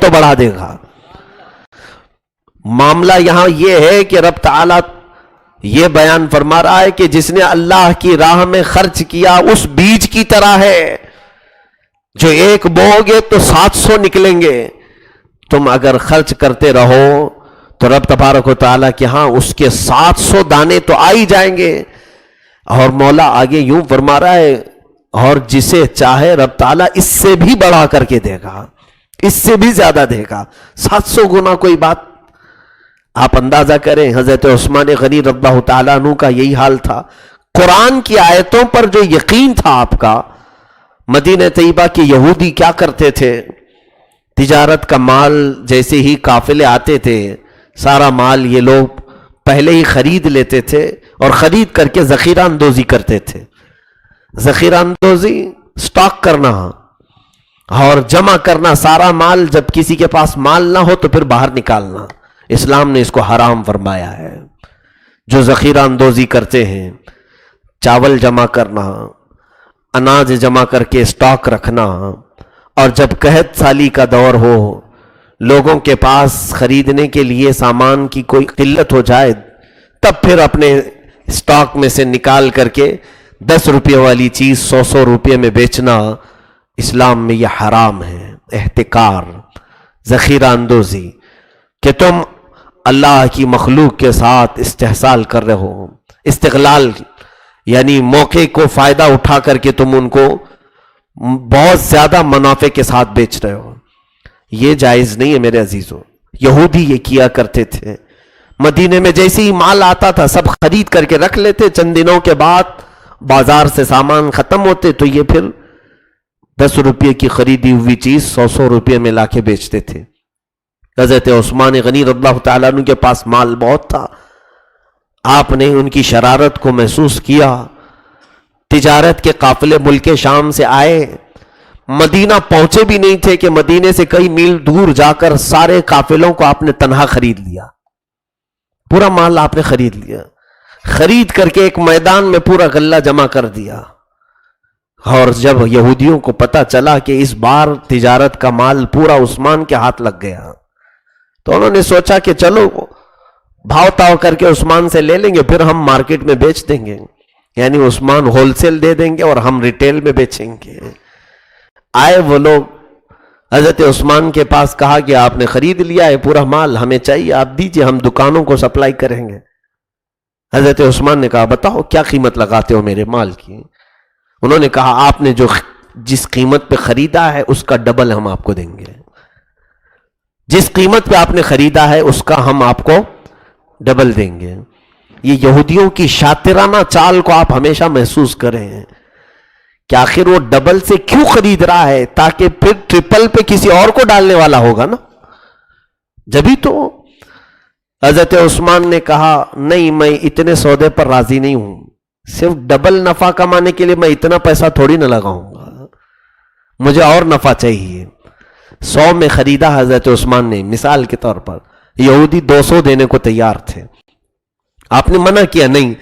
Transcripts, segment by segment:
تو بڑھا دے گا. معاملہ یہاں یہ ہے کہ رب تعالیٰ یہ بیان فرما رہا ہے کہ جس نے اللہ کی راہ میں خرچ کیا اس بیج کی طرح ہے جو ایک بو گے تو 700 نکلیں گے. تم اگر خرچ کرتے رہو تو رب تبارک و تعالیٰ کے ہاں اس کے 700 دانے تو آ ہی جائیں گے. اور مولا آگے یوں فرما رہا ہے اور جسے چاہے رب تعالیٰ اس سے بھی بڑھا کر کے دے گا, اس سے بھی زیادہ دے گا. 700 گنا کوئی بات. آپ اندازہ کریں حضرت عثمان غنی رضی اللہ تعالیٰ عنہ کا یہی حال تھا. قرآن کی آیتوں پر جو یقین تھا آپ کا. مدینہ طیبہ کے یہودی کیا کرتے تھے, تجارت کا مال جیسے ہی قافلے آتے تھے سارا مال یہ لوگ پہلے ہی خرید لیتے تھے اور خرید کر کے ذخیرہ اندوزی کرتے تھے. ذخیرہ اندوزی سٹاک کرنا اور جمع کرنا سارا مال, جب کسی کے پاس مال نہ ہو تو پھر باہر نکالنا. اسلام نے اس کو حرام فرمایا ہے. جو ذخیرہ اندوزی کرتے ہیں, چاول جمع کرنا, اناج جمع کر کے سٹاک رکھنا, اور جب قحط سالی کا دور ہو لوگوں کے پاس خریدنے کے لیے سامان کی کوئی قلت ہو جائے تب پھر اپنے سٹاک میں سے نکال کر کے 10 روپے والی چیز 100 روپے میں بیچنا, اسلام میں یہ حرام ہے. احتکار, ذخیرہ اندوزی کہ تم اللہ کی مخلوق کے ساتھ استحصال کر رہے ہو. استغلال یعنی موقع کو فائدہ اٹھا کر کے تم ان کو بہت زیادہ منافع کے ساتھ بیچ رہے ہو. یہ جائز نہیں ہے میرے عزیزوں. یہودی یہ کیا کرتے تھے. مدینے میں جیسے ہی مال آتا تھا سب خرید کر کے رکھ لیتے, چند دنوں کے بعد بازار سے سامان ختم ہوتے تو یہ پھر 10 روپے کی خریدی ہوئی چیز 100 روپے میں لا کے بیچتے تھے. حضرت عثمان غنی رضی اللہ تعالیٰ عنہ کے پاس مال بہت تھا. آپ نے ان کی شرارت کو محسوس کیا. تجارت کے قافلے ملک شام سے آئے, مدینہ پہنچے بھی نہیں تھے کہ مدینے سے کئی میل دور جا کر سارے قافلوں کو آپ نے تنہا خرید لیا. پورا مال آپ نے خرید لیا. خرید کر کے ایک میدان میں پورا غلہ جمع کر دیا. اور جب یہودیوں کو پتا چلا کہ اس بار تجارت کا مال پورا عثمان کے ہاتھ لگ گیا تو انہوں نے سوچا کہ چلو بھاؤ تاؤ کر کے عثمان سے لے لیں گے, پھر ہم مارکیٹ میں بیچ دیں گے. یعنی عثمان ہول سیل دے دیں گے اور ہم ریٹیل میں بیچیں گے. آئے وہ لوگ حضرت عثمان کے پاس, کہا کہ آپ نے خرید لیا ہے پورا مال, ہمیں چاہیے, آپ دیجئے, ہم دکانوں کو سپلائی کریں گے. حضرت عثمان نے کہا بتاؤ کیا قیمت لگاتے ہو میرے مال کی. انہوں نے کہا آپ نے جس قیمت پہ خریدا ہے اس کا ڈبل ہم آپ کو دیں گے. جس قیمت پہ آپ نے خریدا ہے اس کا ہم آپ کو ڈبل دیں گے. یہ یہودیوں کی شاطرانہ چال کو آپ ہمیشہ محسوس کریں کہ آخر وہ ڈبل سے کیوں خرید رہا ہے, تاکہ پھر ٹرپل پہ کسی اور کو ڈالنے والا ہوگا نا. جبھی تو حضرت عثمان نے کہا نہیں, میں اتنے سودے پر راضی نہیں ہوں. صرف ڈبل نفع کمانے کے لیے میں اتنا پیسہ تھوڑی نہ لگاؤں گا, مجھے اور نفع چاہیے. 100 میں خریدا حضرت عثمان نے مثال کے طور پر, یہودی 200 دینے کو تیار تھے. آپ نے منع کیا نہیں,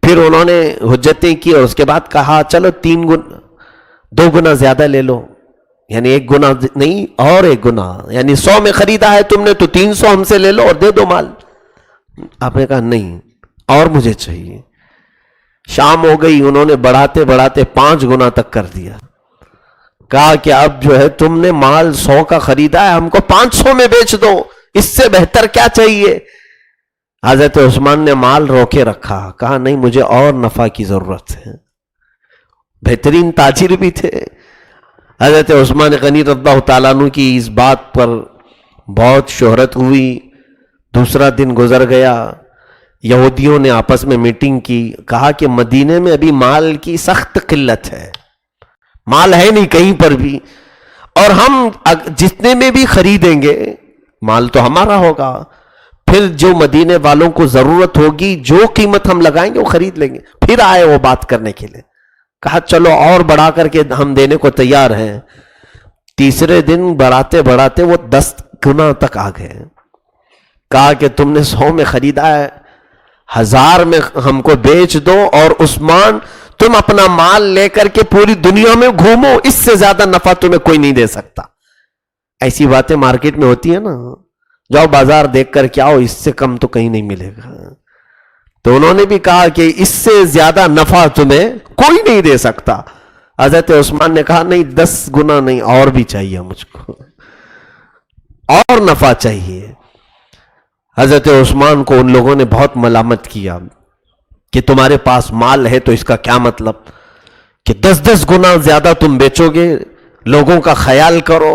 پھر انہوں نے حجتیں کی اور اس کے بعد کہا چلو 2 گنا زیادہ لے لو, یعنی 1 گنا نہیں اور 1 گنا, یعنی 100 میں خریدا ہے تم نے تو 300 ہم سے لے لو اور دے دو مال. آپ نے کہا نہیں اور مجھے چاہیے. شام ہو گئی, انہوں نے بڑھاتے بڑھاتے 5 گنا تک کر دیا. کہا کہ اب جو ہے تم نے مال 100 کا خریدا ہے, ہم کو 500 میں بیچ دو, اس سے بہتر کیا چاہیے. حضرت عثمان نے مال روکے رکھا, کہا نہیں مجھے اور نفع کی ضرورت ہے. بہترین تاجر بھی تھے. حضرت عثمان غنی رضی اللہ تعالیٰ عنہ کی اس بات پر بہت شہرت ہوئی. دوسرا دن گزر گیا, یہودیوں نے آپس میں میٹنگ کی, کہا کہ مدینے میں ابھی مال کی سخت قلت ہے, مال ہے نہیں کہیں پر بھی, اور ہم جتنے میں بھی خریدیں گے مال تو ہمارا ہوگا, پھر جو مدینے والوں کو ضرورت ہوگی جو قیمت ہم لگائیں گے وہ خرید لیں گے. پھر آئے وہ بات کرنے کے لیے, کہا چلو اور بڑھا کر کے ہم دینے کو تیار ہیں. تیسرے دن بڑھاتے بڑھاتے وہ 10 گنا تک آ گئے. کہا کہ تم نے 100 میں خریدا ہے, 1000 میں ہم کو بیچ دو, اور عثمان تم اپنا مال لے کر کے پوری دنیا میں گھومو, اس سے زیادہ نفع تمہیں کوئی نہیں دے سکتا. ایسی باتیں مارکیٹ میں ہوتی ہیں نا، جاؤ بازار دیکھ کر کے آؤ، اس سے کم تو کہیں نہیں ملے گا. تو انہوں نے بھی کہا کہ اس سے زیادہ نفع تمہیں کوئی نہیں دے سکتا. حضرت عثمان نے کہا نہیں، 10 گنا نہیں، اور بھی چاہیے مجھ کو، اور نفع چاہیے. حضرت عثمان کو ان لوگوں نے بہت ملامت کیا کہ تمہارے پاس مال ہے تو اس کا کیا مطلب کہ 10 گنا زیادہ تم بیچو گے؟ لوگوں کا خیال کرو،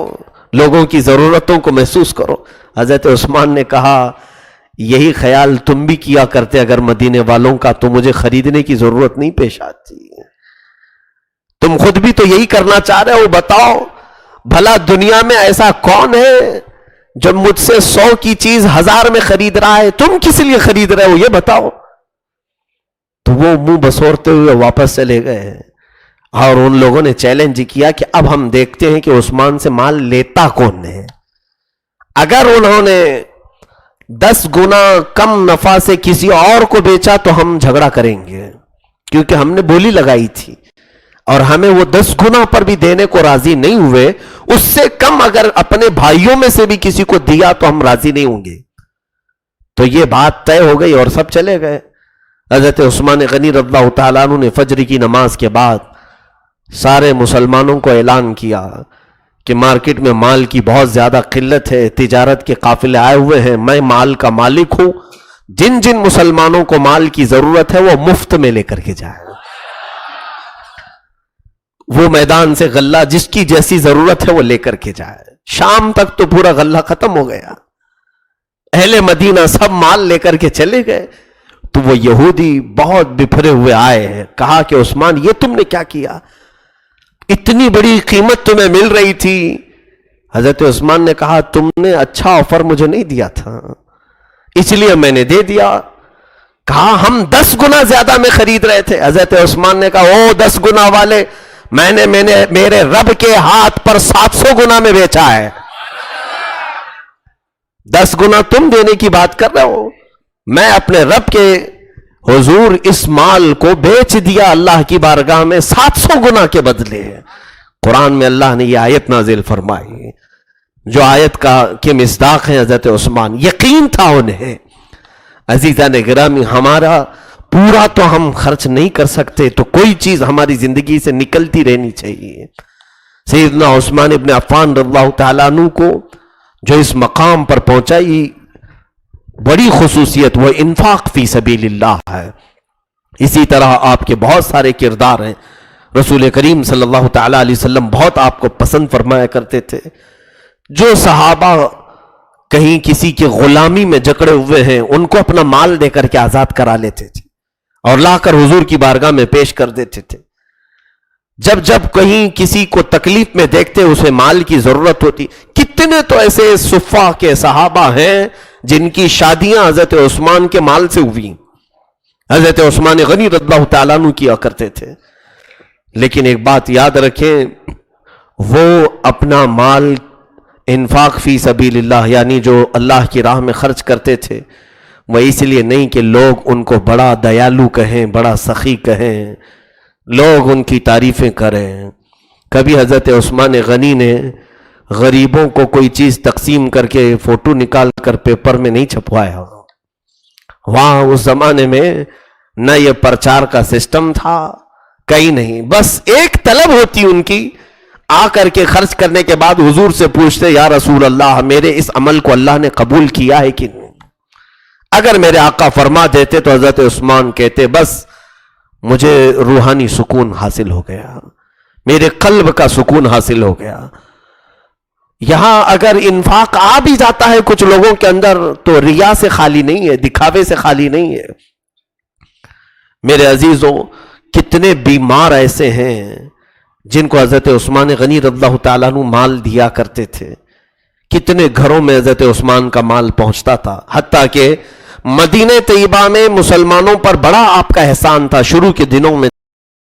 لوگوں کی ضرورتوں کو محسوس کرو. حضرت عثمان نے کہا یہی خیال تم بھی کیا کرتے اگر مدینے والوں کا تو مجھے خریدنے کی ضرورت نہیں پیش آتی. تم خود بھی تو یہی کرنا چاہ رہے ہو. بتاؤ بھلا دنیا میں ایسا کون ہے جو مجھ سے 100 کی چیز 1000 میں خرید رہا ہے؟ تم کس لیے خرید رہے ہو یہ بتاؤ. تو وہ منہ بسورتے ہوئے واپس چلے گئے اور ان لوگوں نے چیلنج کیا کہ اب ہم دیکھتے ہیں کہ عثمان سے مال لیتا کون ہے. اگر انہوں نے 10 گنا کم نفع سے کسی اور کو بیچا تو ہم جھگڑا کریں گے، کیونکہ ہم نے بولی لگائی تھی اور ہمیں وہ 10 گنا پر بھی دینے کو راضی نہیں ہوئے. اس سے کم اگر اپنے بھائیوں میں سے بھی کسی کو دیا تو ہم راضی نہیں ہوں گے. تو یہ بات طے ہو گئی اور سب چلے گئے. حضرت عثمان غنی رضی اللہ تعالیٰ عنہ نے فجر کی نماز کے بعد سارے مسلمانوں کو اعلان کیا کہ مارکیٹ میں مال کی بہت زیادہ قلت ہے، تجارت کے قافلے آئے ہوئے ہیں، میں مال کا مالک ہوں، جن جن مسلمانوں کو مال کی ضرورت ہے وہ مفت میں لے کر کے جائے. وہ میدان سے غلہ جس کی جیسی ضرورت ہے وہ لے کر کے جائے. شام تک تو پورا غلہ ختم ہو گیا. اہل مدینہ سب مال لے کر کے چلے گئے. تو وہ یہودی بہت بپھرے ہوئے آئے ہیں، کہا کہ عثمان یہ تم نے کیا کیا؟ اتنی بڑی قیمت تمہیں مل رہی تھی. حضرت عثمان نے کہا تم نے اچھا آفر مجھے نہیں دیا تھا اس لیے میں نے دے دیا. کہا ہم 10 گنا زیادہ میں خرید رہے تھے. حضرت عثمان نے کہا او 10 گنا والے، میں نے میرے رب کے ہاتھ پر 700 گنا میں بیچا ہے. 10 گنا تم دینے کی بات کر رہے ہو، میں اپنے رب کے حضور اس مال کو بیچ دیا اللہ کی بارگاہ میں 700 گنا کے بدلے. قرآن میں اللہ نے یہ آیت نازل فرمائی جو آیت کے مصداق ہیں حضرت عثمان. یقین تھا انہیں. عزیزان گرامی، ہمارا پورا تو ہم خرچ نہیں کر سکتے تو کوئی چیز ہماری زندگی سے نکلتی رہنی چاہیے. سیدنا عثمان ابن عفان رضی اللہ تعالیٰ عنہ کو جو اس مقام پر پہنچائی بڑی خصوصیت وہ انفاق فی سبیل اللہ ہے. اسی طرح آپ کے بہت سارے کردار ہیں. رسول کریم صلی اللہ تعالیٰ علیہ وسلم بہت آپ کو پسند فرمایا کرتے تھے. جو صحابہ کہیں کسی کے غلامی میں جکڑے ہوئے ہیں ان کو اپنا مال دے کر کے آزاد کرا لیتے تھے اور لا کر حضور کی بارگاہ میں پیش کر دیتے تھے. جب جب کہیں کسی کو تکلیف میں دیکھتے اسے مال کی ضرورت ہوتی. کتنے تو ایسے صفہ کے صحابہ ہیں جن کی شادیاں حضرت عثمان کے مال سے ہوئی. حضرت عثمان غنی رضی اللہ تعالیٰ عنہ کیا کرتے تھے. لیکن ایک بات یاد رکھیں، وہ اپنا مال انفاق فی سبیل اللہ یعنی جو اللہ کی راہ میں خرچ کرتے تھے وہ اس لیے نہیں کہ لوگ ان کو بڑا دیالو کہیں، بڑا سخی کہیں، لوگ ان کی تعریفیں کریں. کبھی حضرت عثمان غنی نے غریبوں کو کوئی چیز تقسیم کر کے فوٹو نکال کر پیپر میں نہیں چھپوایا. وہاں اس زمانے میں نہ یہ پرچار کا سسٹم تھا، کہیں نہیں. بس ایک طلب ہوتی ان کی، آ کر کے خرچ کرنے کے بعد حضور سے پوچھتے یا رسول اللہ میرے اس عمل کو اللہ نے قبول کیا ہے کہ نہیں؟ اگر میرے آقا فرما دیتے تو حضرت عثمان کہتے بس مجھے روحانی سکون حاصل ہو گیا، میرے قلب کا سکون حاصل ہو گیا. یہاں اگر انفاق آ بھی جاتا ہے کچھ لوگوں کے اندر تو ریا سے خالی نہیں ہے، دکھاوے سے خالی نہیں ہے. میرے عزیزوں، کتنے بیمار ایسے ہیں جن کو حضرت عثمان غنی رضی اللہ تعالیٰ عنہ مال دیا کرتے تھے. کتنے گھروں میں حضرت عثمان کا مال پہنچتا تھا، حتیٰ کہ مدینہ طیبہ میں مسلمانوں پر بڑا آپ کا احسان تھا. شروع کے دنوں میں